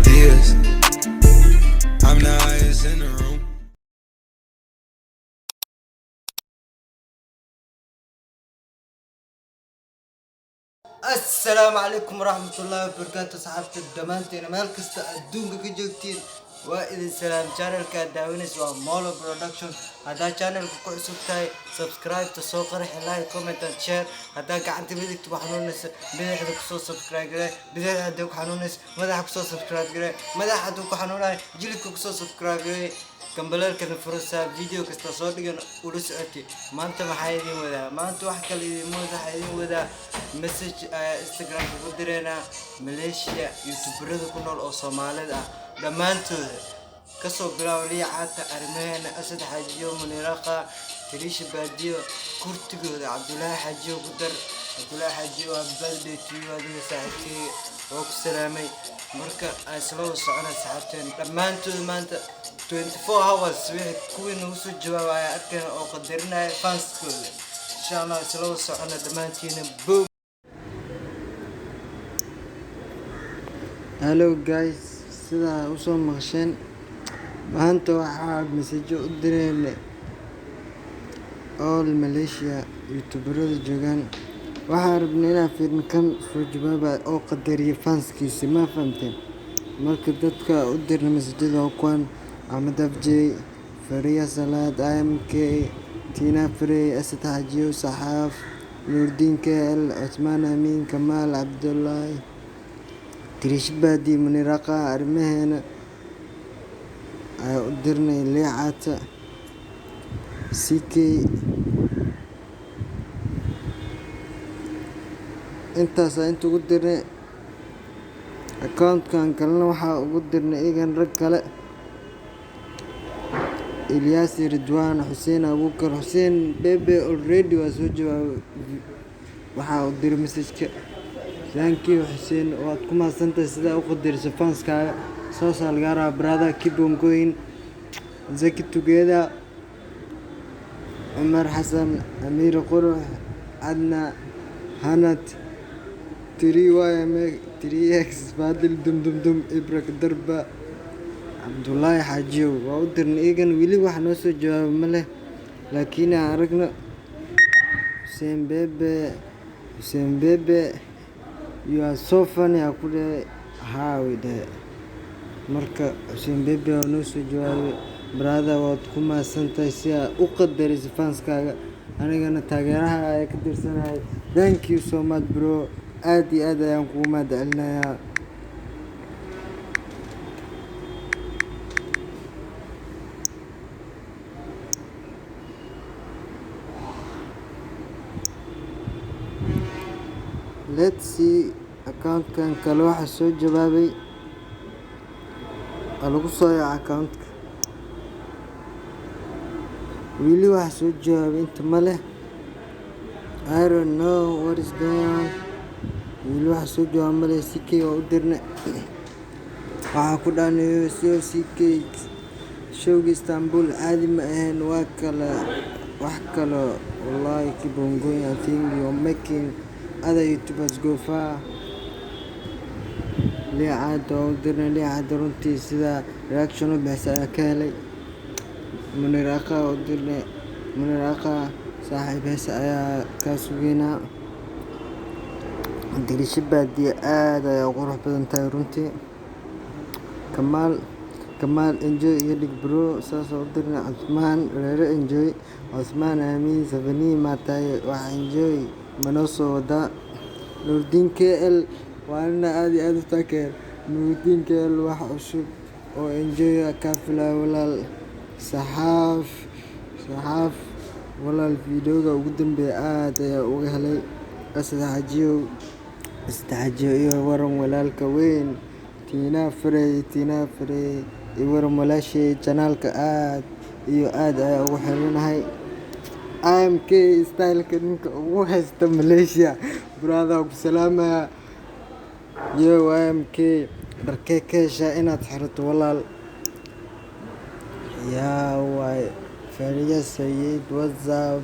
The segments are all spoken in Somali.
ideas. I'm the highest in the room. السلام عليكم ورحمة الله وبركاته صحابتي دمانتين مال كستا الدونك كجوتين وإذن سلام channel كداوينس ومولو برودكشن هذا channel كوكو سبتاي سبسكرايب تسوق رح لايك كومنت شير هذا قاعد بدك تبحنونس بدك حدوك سو سبسكرايب كره بدك حدوك حنونس ماذا حكو سو سبسكرايب كره ماذا حدوك حنوناي جيلك كوكو سو سبسكرايب كره كمبلر كان فرصة فيديو كستا صوت جن ورسالتي ما أنت محايدين وذا ما أنت وحكي لي مو ذا حايدين وذا مسج انستغرام كودرينا ماليشيا يوتيوبر كنول او سوماليدا دمانتود كسو بلاولي عاتا ارمين اسد حاجيو منيرقا تريش باديو كورتيغو عبد الله حاجيو قدر عبد الله حاجيو بلدي تيو هذه ساعتي وك سلامي مركا اسلو سعنا ساعتين دمانتود مانتا 24 hours وحي كوين وسو جواب اركن او قدرنا فانس كل ان شاء الله سلو سعنا دمانتين بوم. Hello guys, sidaa usoo maqasheen maanta waxaa masajo u direen all Malaysia youtuberada joogaan waxaan rabnay inaan fiirno kan soo jawaaba oo qadariya fanskiisa ma fahamteen marka dadka u dirna masajada waa kuwan Ahmed Afjay, Faria Salaad, IMK, Tina Frey, Asad Hajiyo, Saxaaf, Nuruddin KL, Cusmaan Amiin, Kamaal Cabdullaahi, tirish baadi muniraqa arrimaheena ay u dirnay leecata CK intaas inta ugu dirnay accountkan kalena waxaa ugu dirnay igan rag kale Ilyas Ridwan Hussein Abukar Hussein Bebe already waa soo jawaabay waxaa u diray message-ka thank you Hussein waad ku mahadsantahay sidaa u qadarisa fanskaaga soo saalgaara brother keep on going Zaki together Umar Hassan Amir Qurux Adna Hanat 3YM 3X Fadil Dum Ibrak Darba Abdullahi Hajiyo waa u dirnay igan weli wax noo soo jawaabay ma leh laakiin aan aragno Hussein Bebe you are so funny akude haawide marka Hussein Bebe oo noo soo jawaabay brother waad ku mahadsantahay si aad u qadarisa fanskaaga anigana taageeraha ay ka tirsanahay thank you so much bro aad iyo aad ayaan kugu mahadcelinayaa let's see accountkan kale waxa soo jawaabay lagu soo yaacay accountka wili waxa soo jawaabay inta ma leh I don't know what is going on wili waxa soo jawaabay ma leh CK oo u dirnay waxa ku dhaanayo CK showga Istanbul caadi ma ahayn waa kala wax kale wallahi keep on going I think you are making other YouTubers go far leecada oo dirnay leecada runtii sida reaction u bixisa ka helay muniraqa oo dirnay muniraqa saaxiib heesa ayaa ka sugeynaa dirish baadi aad ay qurux badan tahay runtii Kamaal enjoy iyo dig bro saas oo dirnay Cusmaan reere enjoy Cusmaan Amiin Savani maatay wax enjoy manoso wada Nuruddin KL waana aad iyo aad u taageer Nuruddin KL wax cusub oo enjoy ka filaa walaal saxaaf walaal videoga ugu dambeeyay aad ayaa uga helay Asad Hajiyo iyo waran walaalka weyn Tina Frey iyo waran walaashay channelka aad iyo aad ayaa ugu xiranahay IMK style-ka ninka ugu haysta Malaysia brother ku salaamaya yo IMK dharkee ka heshaa inaad xirato walaal yaa waay Faria Sayid WhatsApp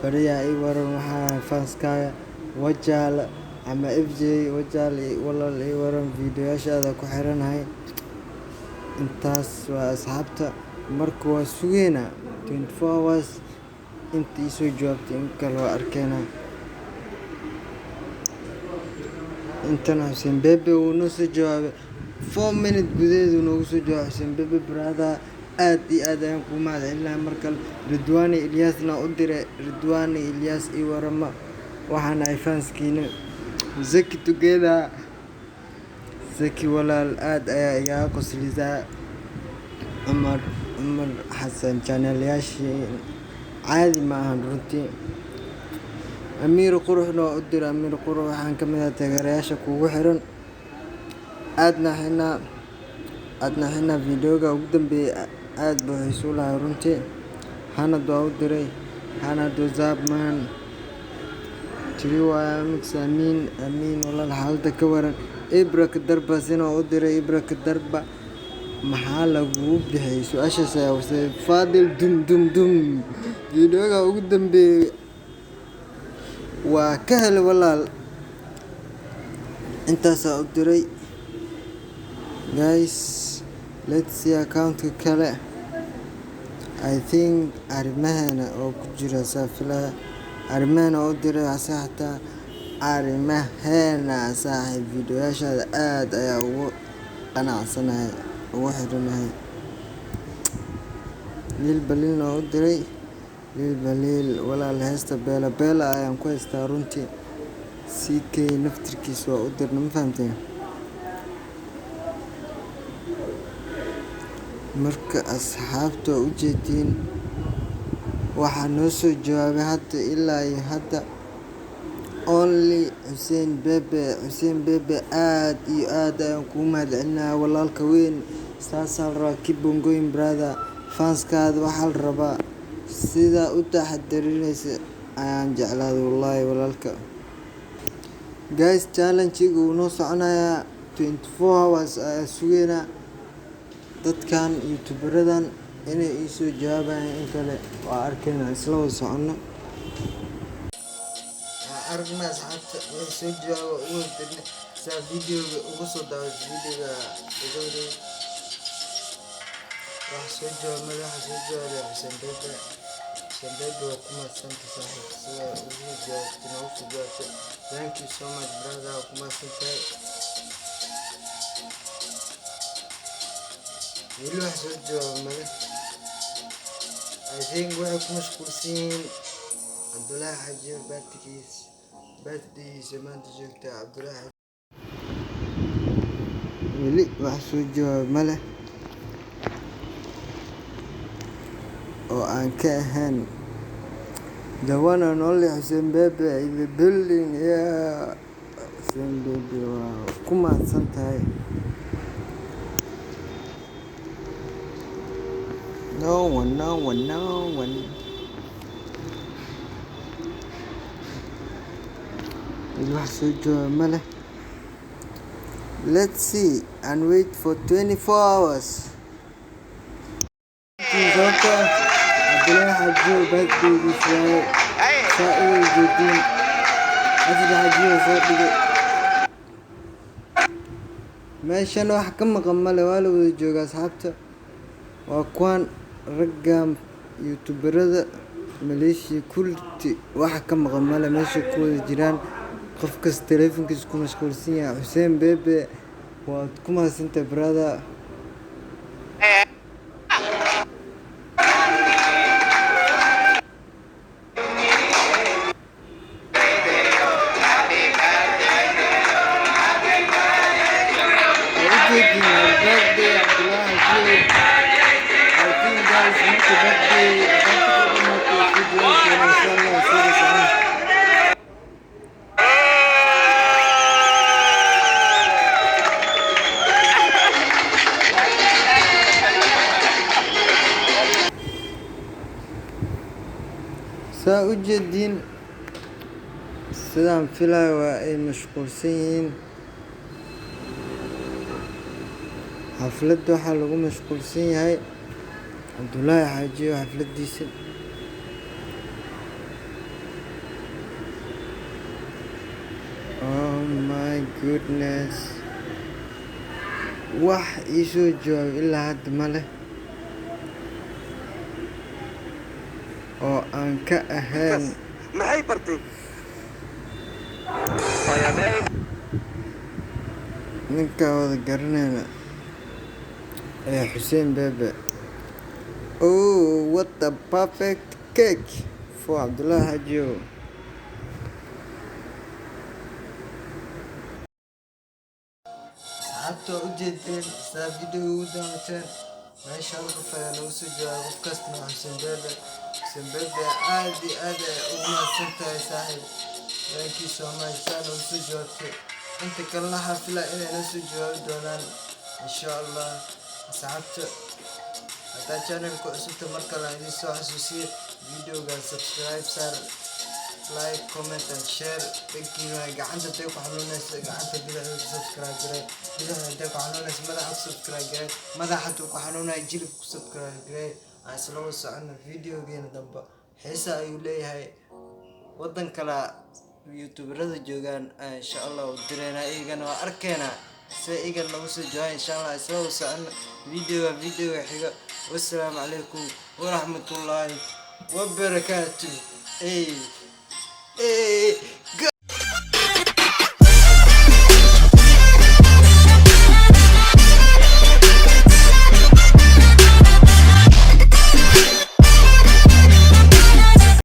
Faria i waran waxaa fanskaaga wajaal ama FJ wajaali walaal ii waran fiidiyoyaashaada ku xiranahay. Intaas waa asxaabta marka waa sugeynaa 24 hours inta ii soo jawaabtay in kale waa arkeynaa. intana Xuseen Bebe wuu noo soo jawaabay 4 minutes gudaheedu noogu soo jawaabay. Xuseen Bebe brother aad iyo aad ayaan kugu mahadcelinahay mar kale. Ridwaani Ilyasna u diray. Ridwaani Ilyas ii warama waxaan ahay fanskiina. Zaki together Zaki walaal aad ayaa iga qoslisaa. Umar Xasan channel-yaashii caadi ma ahan runtii. Amiir Quruxna u diray. Amiir Qurux waxaan ka mid ahay taageerayaasha kugu xiran. aadna xina videoga ugu dambeeyay aad buu xiiso lahaa runtii. Hanad waa u diray. Hanad WhatsApp man Tiriwa mix Amiin walaal xaalada ka waran. Ibra Kadarba sina u diray. Ibra Kadarba maxaa lagu bixiyay su'aashaas ayaa wasay Fadil dum videoga ugu dambeeyay waa ka helay walaal. intaas u diray. Guys, let's see account kale. I think arimahana oo ku jira safila arimahana u diray asxaabta. Arimahana saaxiib fiidiyoyaashaada aad ayaa ugu qanacsanahay ugu xiranahay. Lil Balil u diray. Lil Balil walaal heesta beela ayaan ku haystaa runtii. CK naftirkiisa waa u dirna ma fahamteen. marka asxaabta u jeedin waxaa noo soo jawaabay hadda ilaa iyo hadda only Xuseen Bebe aad iyo aad ayaan kugu mahadcelinahay walaalka weyn. saasaa la rabaa keep on going brother. fanskaada waxaa la rabaa sidaa u taxadarinaysa ayaan jeclaaday wallaahi walaalka. guys challenge-iga wuu noo soconayaa 24 hours ayaa sugeynaa dadkan youtuberadan inay ii soo jawaabayaan in kale waa arkaynaa isla wada socono. aragna asxaabta way soo jawaaba ugu dirna saa videoga ugu soo daawatay videoga ugu horeeyay. wax soo jawaab madaxa soo jawaabay Xuseen Bebe waa ku mahadsanta saaxiib sida ugu jawaabtay noogu soo jawaabtay. thank you so much brother waa ku mahadsantahay. weli wax soo jawaab male. I think waxay ku mashquulsan yihiin Cabdullaahi Xaji birthday-giisa maanta joogta. Cabdullaahi weli wax soo jawaab male oo aan ka ahayn the one and only Xuseen Bebe in the building. yeah Xuseen Bebe waa ku mahadsantahay. no one wax soo jawaab male. let's see and wait for 24 hours. Abdullaahi Xaji birthday-giisa saa u jeedin Abdullaahi Xaji soo dhigay meeshan wax ka maqan male waa la wada jooga asxaabta. waa kuwan ragga youtuberada Malaysia kulti wax ka maqan male meesha ku wada jiraan. qof kasta telefonkiisa ku mashquulsan yahay. Xuseen Bebe waad ku mahadsantahay brother. saa u jeedin sidaan filayo waa ay mashquulsan yihiin. xafladda waxaa lagu mashquulsan yahay Cabdullaahi Xaji oo xafladiisa. goodness. wax iisoo jawaab ilaa hadda ma leh oo aan ka ahayn maxay bartay ninka wada garanayna ee Xuseen Bebe. Oh, what a perfect cake for Abdullah Hajo. Saabto u jeedeen saa video u daawateen meesha ugu fayaan ugu soo jawaab qof kastana Xuseen Bebe. Xuseen Bebe aad iyo aad u mahadsan tahay saaxiib laakiin Soomaalisan ugu soo jawaabtay inta kalena xafila inay la soo jawaabi doonaan insha Allah. Saabto hadaa channelka cusubta marka la idin soo xasuusiyo videoga subscribe sar like comment and share thankiina gacanta tay ku xanuunaysa gacanta bidixda subscribe garay bidixda tay ku xanuunaysa madaxa subscribe garay madaxa ku xanuunay jilib ku subscribe garay aan isla wada socono videogeena dambe xiisa ayuu leeyahay wadan kala youtuberada joogaan insha Allah u direena iyagana waa arkeena se igan lagu soo jawaab insha Allah isla wada socono video xiga. والسلام عليكم ورحمة الله وبركاته.